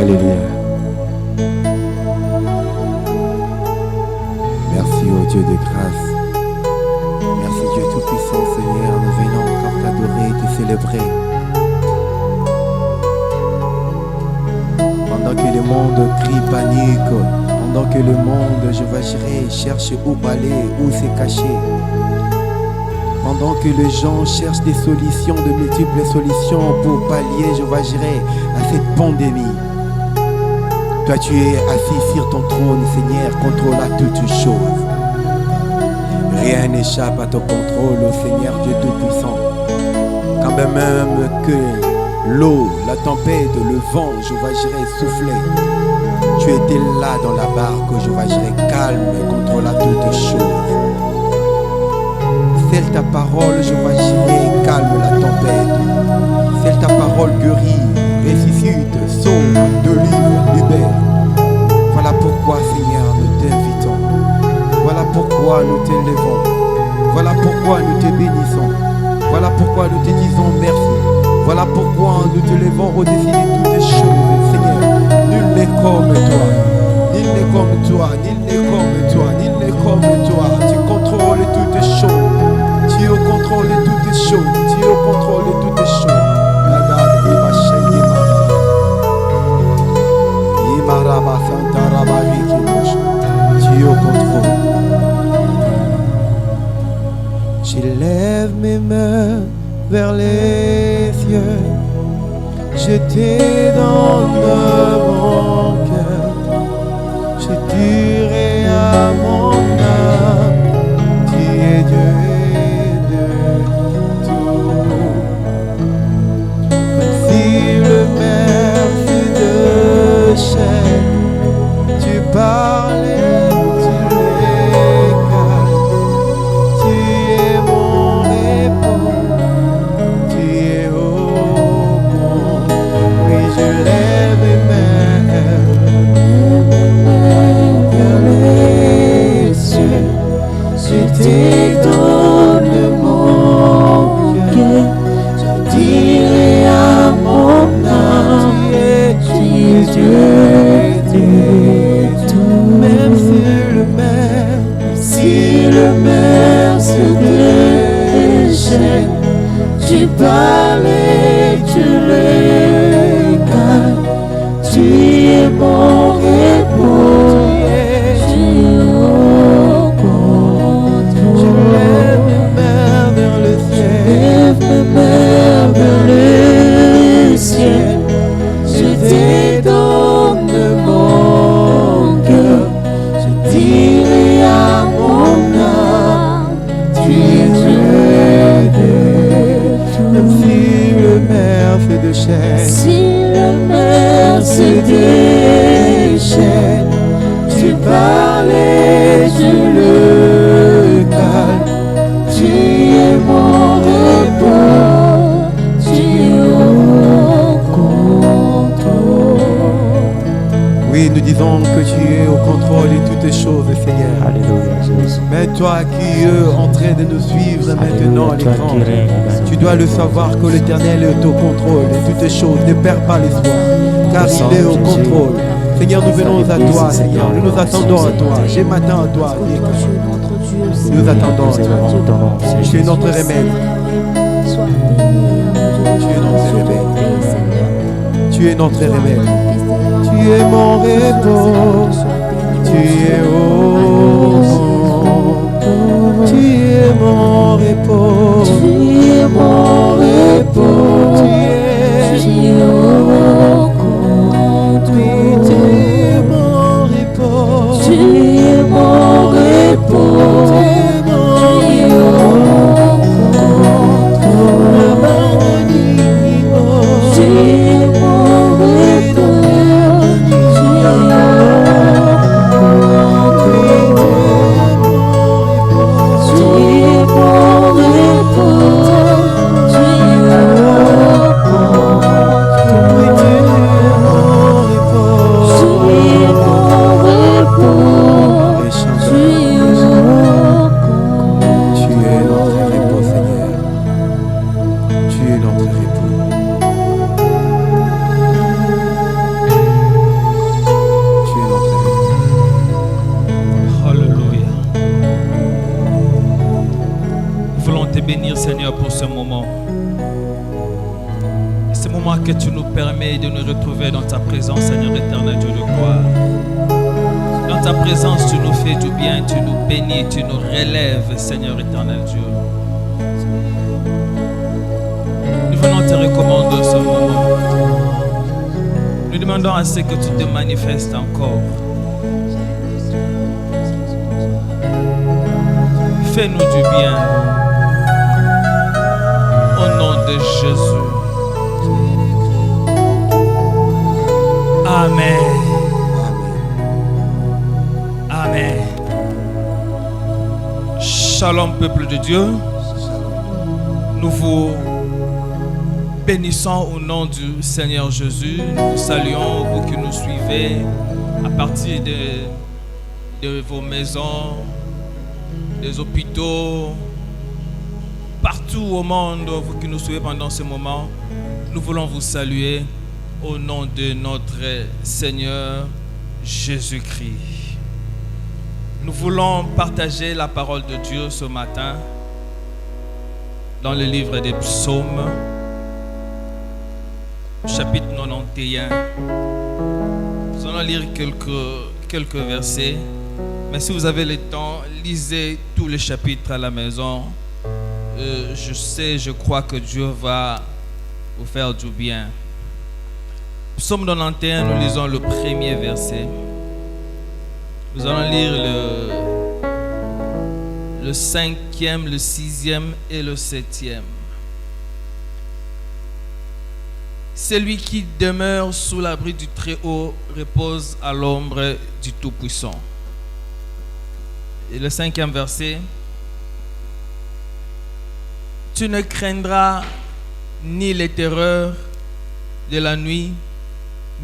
Alléluia. Merci ô Dieu de grâce. Merci Dieu Tout-Puissant, Seigneur. Nous venons encore t'adorer et te célébrer. Pendant que le monde crie panique, pendant que le monde, je vais gérer, cherche où aller, où se cacher. Pendant que les gens cherchent des solutions, de multiples solutions pour pallier, je vais gérer à cette pandémie. Toi, tu es assis sur ton trône, Seigneur, contrôle toutes choses. Rien n'échappe à ton contrôle, ô Seigneur Dieu Tout-Puissant. Quand même que l'eau, la tempête, le vent, je vais gérer souffler. Tu étais là dans la barque, je vais gérer calme, contrôle toutes choses. Celle ta parole, je vais gérer, calme la tempête. Celle ta parole guérit, ressuscite, sauve, délivre, libère. Voilà pourquoi, Seigneur, nous t'invitons. Voilà pourquoi nous t'élevons. Voilà pourquoi nous te bénissons. Voilà pourquoi nous te disons merci. Voilà pourquoi nous te levons au-dessus de toutes choses, Seigneur. Nul n'est comme toi. Nul n'est comme toi. Nul n'est comme toi. Nul n'est comme toi. Tu contrôles toutes choses. Tu es au contrôle de toutes choses. Tu es au contrôle de toutes choses. Tu es au contrôle. J'élève mes mains vers les cieux. Je te donne mon cœur. Je dirai à mon âme, tu es Dieu. Tu parles, tu les calmes. Tu es mon repos, tu es au monde. Oui, je lève mes mains vers les cieux. Je te donne mon cœur. Je dirai à mon âme, tu es Dieu. Même si le mer se déchaîne, tu parles et tu le calmes. Tu es mon repos, tu es au contrôle. Je lève mes mains vers le ciel, lève mes mains vers le ciel. Je te donne mon cœur, je dirai à mon âme, tu es Dieu de tout. Même si le mer se déchaîne, si le mer se déchaîne, tu parles et tu le calmes. Tu es mon repos, tu es au contrôle. Oui, nous disons que tu es au contrôle de toutes choses, Seigneur. Alléluia, Jésus. Mais toi qui es en train de nous suivre maintenant à l'écran, tu dois le savoir que l'Éternel est au contrôle de toutes choses. Ne perds pas l'espoir, car il est au contrôle. Seigneur, nous venons à toi, Seigneur. Nous nous attendons à toi. Je m'attends à toi. Nous attendons à toi. Tu es notre remède. Tu es notre remède. Tu es notre remède. Tu es mon repos. Tu es au monde. Tu es mon repos. Tu es mon repos. Tu es au conduit. Tu es mon repos. Tu es mon repos. Tu es au contrôle. Tu es mon repos. Tu es mon repos. Tu es moment que tu nous permets de nous retrouver dans ta présence, Seigneur éternel, Dieu de gloire. Dans ta présence, tu nous fais du bien, tu nous bénis, tu nous relèves, Seigneur éternel Dieu. Nous venons te recommander ce moment. Nous demandons à ce que tu te manifestes encore. Fais-nous du bien. Au nom de Jésus. Amen. Amen. Shalom, peuple de Dieu. Nous vous bénissons au nom du Seigneur Jésus. Nous saluons vous qui nous suivez à partir de vos maisons, des hôpitaux, partout au monde, vous qui nous suivez pendant ce moment. Nous voulons vous saluer au nom de notre Seigneur Jésus-Christ. Nous voulons partager la parole de Dieu ce matin dans le livre des Psaumes, chapitre 91. Nous allons lire quelques versets, mais si vous avez le temps, lisez tous les chapitres à la maison. Je crois que Dieu va vous faire du bien. Psaume 91, nous lisons le premier verset. Nous allons lire le 5e, le 6e et le 7e. Celui qui demeure sous l'abri du Très-Haut repose à l'ombre du Tout-Puissant. Et le 5e verset. Tu ne craindras ni les terreurs de la nuit,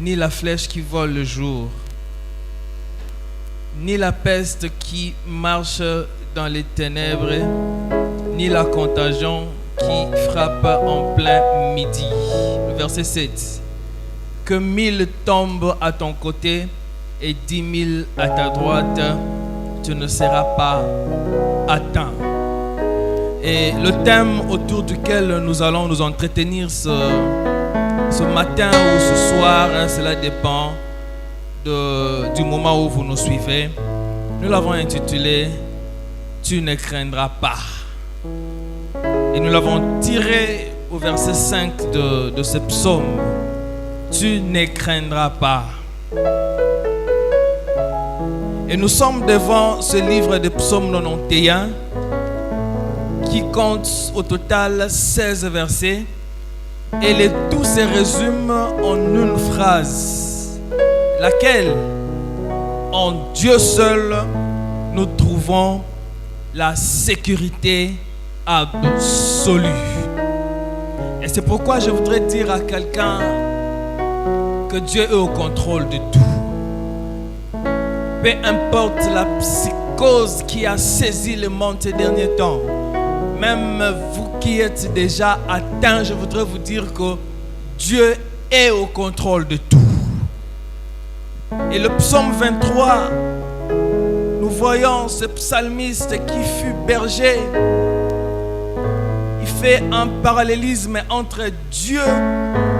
ni la flèche qui vole le jour, ni la peste qui marche dans les ténèbres, ni la contagion qui frappe en plein midi. Le verset 7. Que 1000 tombent à ton côté et 10 000 à ta droite, tu ne seras pas atteint. Et le thème autour duquel nous allons nous entretenir ce matin ou ce soir, cela dépend du moment où vous nous suivez. Nous l'avons intitulé « Tu ne craindras pas ». Et nous l'avons tiré au verset 5 de ce psaume. « Tu ne craindras pas ». Et nous sommes devant ce livre de Psaume 91 qui compte au total 16 versets. Et le tout se résume en une phrase, laquelle, en Dieu seul, nous trouvons la sécurité absolue. Et c'est pourquoi je voudrais dire à quelqu'un que Dieu est au contrôle de tout. Peu importe la psychose qui a saisi le monde ces derniers temps, même vous qui êtes déjà atteints, je voudrais vous dire que Dieu est au contrôle de tout. Et le psaume 23, nous voyons ce psalmiste qui fut berger. Il fait un parallélisme entre Dieu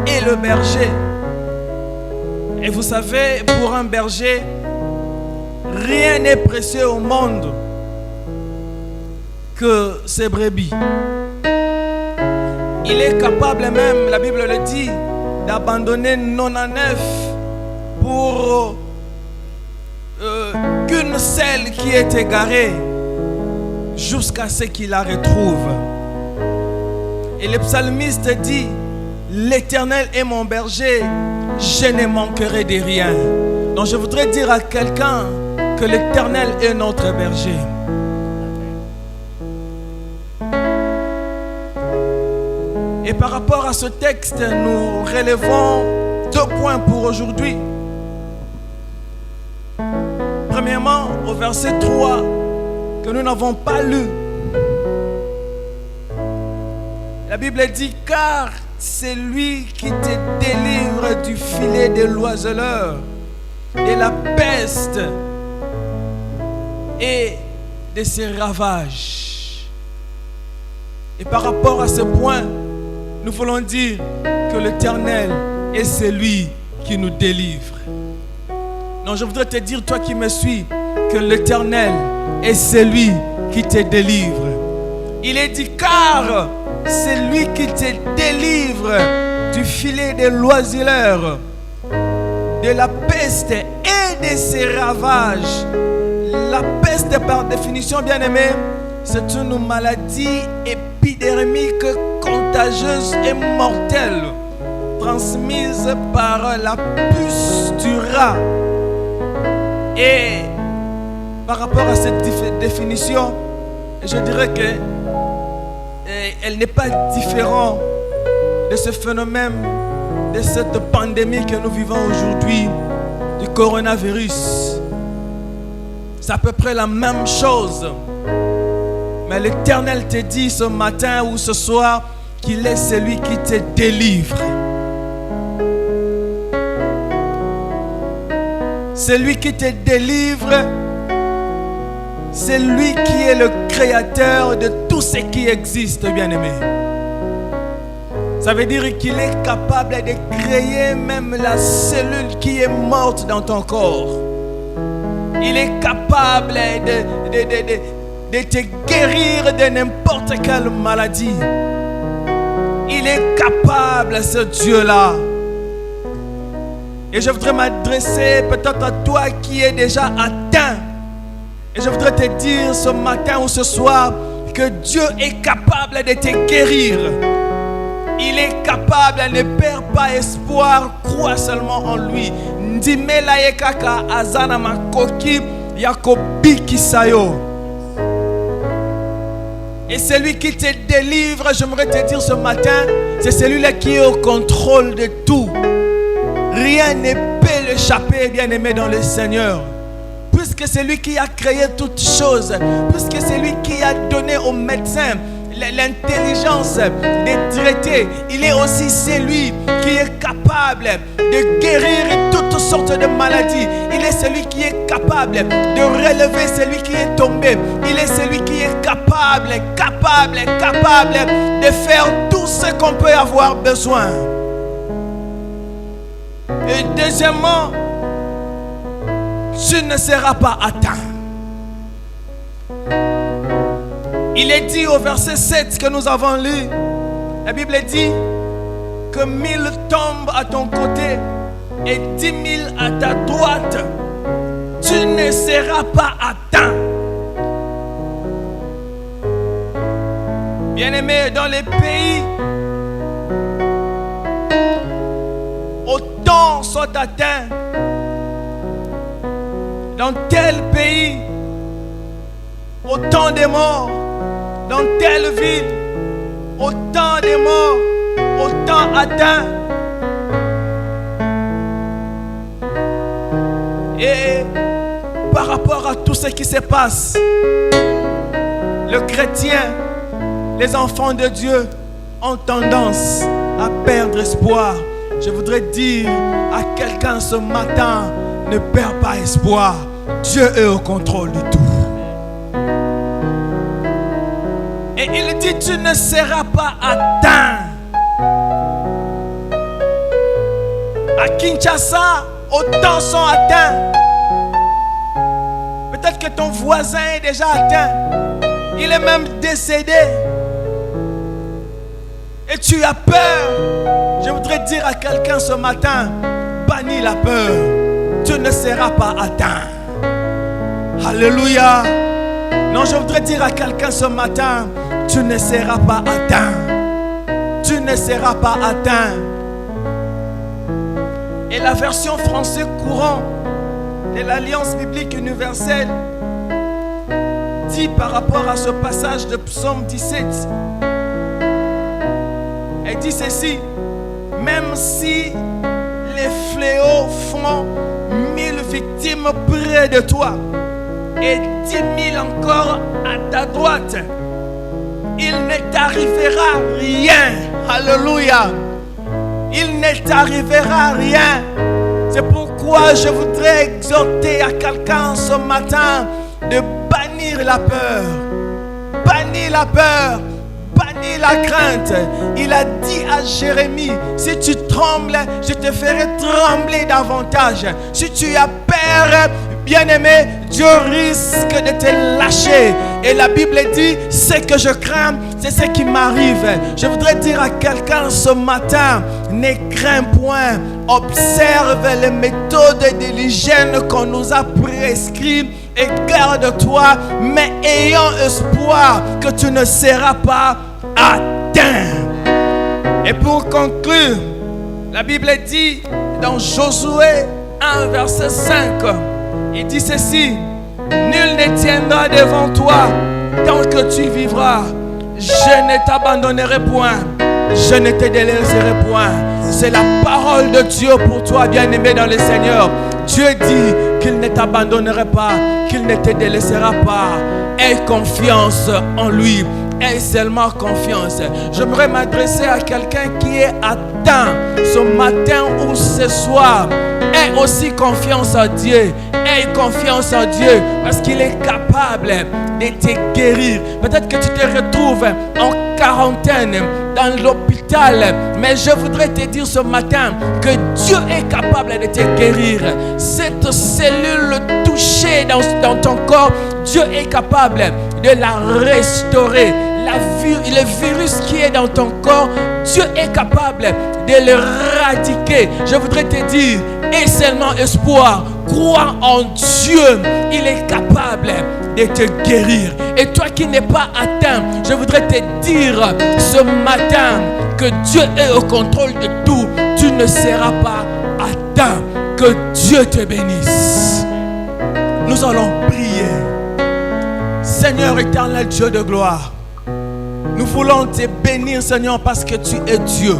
et le berger. Et vous savez, pour un berger, rien n'est précieux au monde que ses brebis. Il est capable même, la Bible le dit, d'abandonner 99 pour qu'une seule qui est égarée jusqu'à ce qu'il la retrouve. Et le psalmiste dit, l'Éternel est mon berger, je ne manquerai de rien. Donc je voudrais dire à quelqu'un que l'Éternel est notre berger. Et par rapport à ce texte, nous relevons 2 points pour aujourd'hui. Premièrement, au verset 3, que nous n'avons pas lu. La Bible dit, car c'est lui qui te délivre du filet de l'oiseleur, de la peste et de ses ravages. Et par rapport à ce point, nous voulons dire que que l'Éternel est celui qui nous délivre. Non, je voudrais te dire, toi qui me suis, que l'Éternel est celui qui te délivre. Il est dit, car c'est lui qui te délivre du filet des loiseleurs, de la peste et de ses ravages. La peste, par définition, bien aimé, c'est une maladie épidermique, contagieuse et mortelle, transmise par la puce du rat. Et par rapport à cette définition, je dirais que elle n'est pas différente de ce phénomène, de cette pandémie que nous vivons aujourd'hui, du coronavirus. C'est à peu près la même chose. Mais l'Éternel te dit ce matin ou ce soir qu'il est celui qui te délivre. Celui qui te délivre, c'est lui qui est le créateur de tout ce qui existe, bien-aimé. Ça veut dire qu'il est capable de créer même la cellule qui est morte dans ton corps. Il est capable de te guérir de n'importe quelle maladie. Il est capable, ce Dieu-là. Et je voudrais m'adresser peut-être à toi qui es déjà atteint. Et je voudrais te dire ce matin ou ce soir que Dieu est capable de te guérir. Il est capable, ne perds pas espoir, crois seulement en lui. Ndimela yekaka azana makoki yakobi kisayo. Et celui qui te délivre, j'aimerais te dire ce matin, c'est celui-là qui est au contrôle de tout. Rien ne peut l'échapper, bien-aimé dans le Seigneur. Puisque c'est lui qui a créé toutes choses, puisque c'est lui qui a donné aux médecins l'intelligence de traiter, il est aussi celui qui est capable de guérir toutes sortes de maladies. Il est celui qui est capable de relever celui qui est tombé. Il est celui qui est capable de faire tout ce qu'on peut avoir besoin. Et deuxièmement, tu ne seras pas atteint. Il est dit au verset 7 que nous avons lu, la Bible dit que 1000 tombent à ton côté et 10 000 à ta droite. Tu ne seras pas atteint. Bien-aimés, dans les pays, autant sont atteints. Dans tel pays, autant de morts. Dans telle ville, autant de morts, autant atteints. Et par rapport à tout ce qui se passe, le chrétien, les enfants de Dieu ont tendance à perdre espoir. Je voudrais dire à quelqu'un ce matin, ne perds pas espoir. Dieu est au contrôle de tout. Et il dit, tu ne seras pas atteint. À Kinshasa, autant sont atteints. Peut-être que ton voisin est déjà atteint. Il est même décédé. Et tu as peur. Je voudrais dire à quelqu'un ce matin, bannis la peur. Tu ne seras pas atteint. Alléluia. Non, je voudrais dire à quelqu'un ce matin, tu ne seras pas atteint. Tu ne seras pas atteint. Et la version français courant de l'Alliance biblique universelle dit par rapport à ce passage de Psaume 17, elle dit ceci: même si les fléaux font 1000 victimes près de toi et 10 000 encore à ta droite, il ne t'arrivera rien. Alléluia. Il ne t'arrivera rien. C'est pourquoi je voudrais exhorter à quelqu'un ce matin de bannir la peur. Bannir la peur. bannit la crainte. Il a dit à Jérémie, si tu trembles, je te ferai trembler davantage. Si tu as peur, bien-aimé, Dieu risque de te lâcher. Et la Bible dit, ce que je crains, c'est ce qui m'arrive. Je voudrais dire à quelqu'un ce matin, ne crains point. Observe les méthodes de l'hygiène qu'on nous a prescrites et garde-toi, mais ayant espoir que tu ne seras pas atteint. Et pour conclure, la Bible dit dans Josué 1, verset 5, il dit ceci: nul ne tiendra devant toi tant que tu vivras. Je ne t'abandonnerai point, je ne te délaisserai point. C'est la parole de Dieu pour toi, bien-aimé dans le Seigneur. Dieu dit qu'il ne t'abandonnerait pas, qu'il ne te délaissera pas. Aie confiance en lui. Aie seulement confiance. J'aimerais m'adresser à quelqu'un qui est atteint ce matin ou ce soir. Aie aussi confiance en Dieu. Aie confiance en Dieu parce qu'il est capable de te guérir. Peut-être que tu te retrouves en quarantaine dans l'hôpital, mais je voudrais te dire ce matin que Dieu est capable de te guérir. Cette cellule touchée dans ton corps, Dieu est capable de la restaurer. Le virus qui est dans ton corps, Dieu est capable de l'éradiquer. Je voudrais te dire, aie seulement espoir, crois en Dieu, il est capable de te guérir. Et toi qui n'es pas atteint, je voudrais te dire ce matin que Dieu est au contrôle de tout. Tu ne seras pas atteint. Que Dieu te bénisse. Nous allons prier. Seigneur éternel, Dieu de gloire, nous voulons te bénir, Seigneur, parce que tu es Dieu.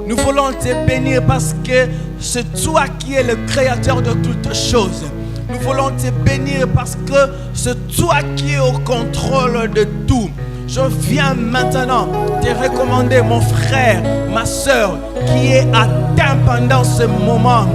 Nous voulons te bénir parce que c'est toi qui es le créateur de toutes choses. Nous voulons te bénir parce que c'est toi qui es au contrôle de tout. Je viens maintenant te recommander mon frère, ma soeur, qui est atteint pendant ce moment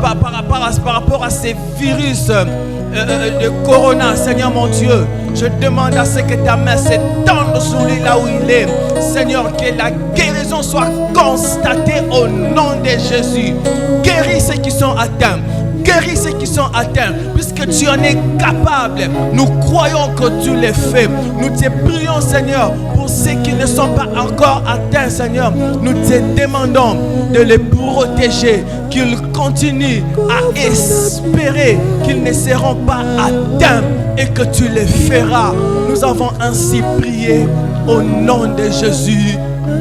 par rapport à ces virus de corona. Seigneur mon Dieu, je demande à ce que ta main s'étende sur lui là où il est. Seigneur, que la guérison soit constatée au nom de Jésus. Guéris ceux qui sont atteints. Guéris ceux qui sont atteints, puisque tu en es capable. Nous croyons que tu le fais. Nous te prions, Seigneur, pour ceux qui ne sont pas encore atteints, Seigneur. Nous te demandons de les protéger, qu'ils continuent à espérer qu'ils ne seront pas atteints et que tu les feras. Nous avons ainsi prié au nom de Jésus.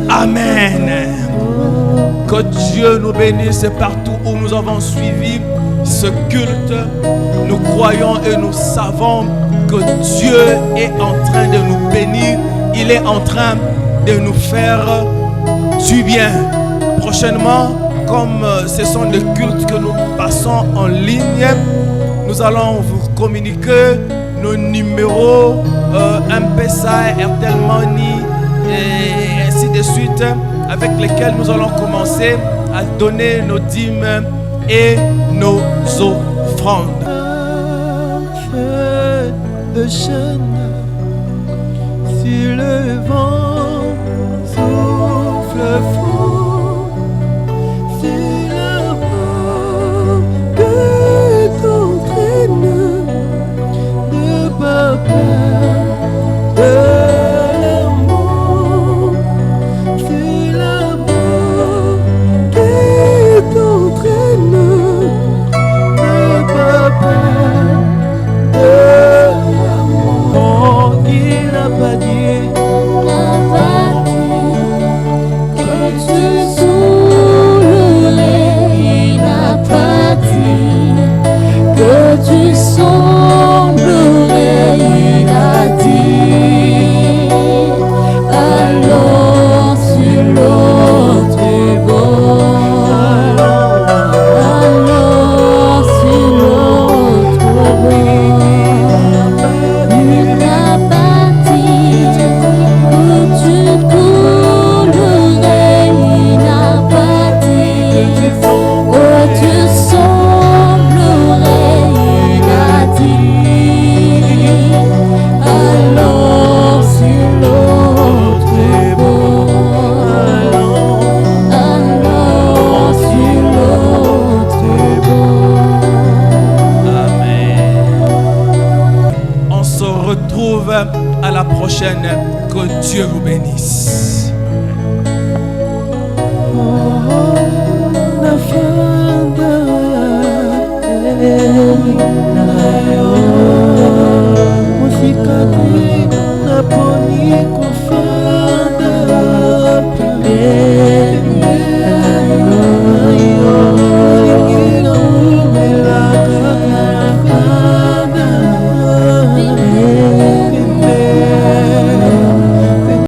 Amen. Que Dieu nous bénisse partout où nous avons suivi ce culte. Nous croyons et nous savons que Dieu est en train de nous bénir. Il est en train de nous faire du bien. Prochainement, comme ce sont des cultes que nous passons en ligne, nous allons vous communiquer nos numéros M-Pesa, Airtel Money et ainsi de suite, avec lesquels nous allons commencer à donner nos dîmes et nos offrandes. Feu de chêne sur le vent souffle froid.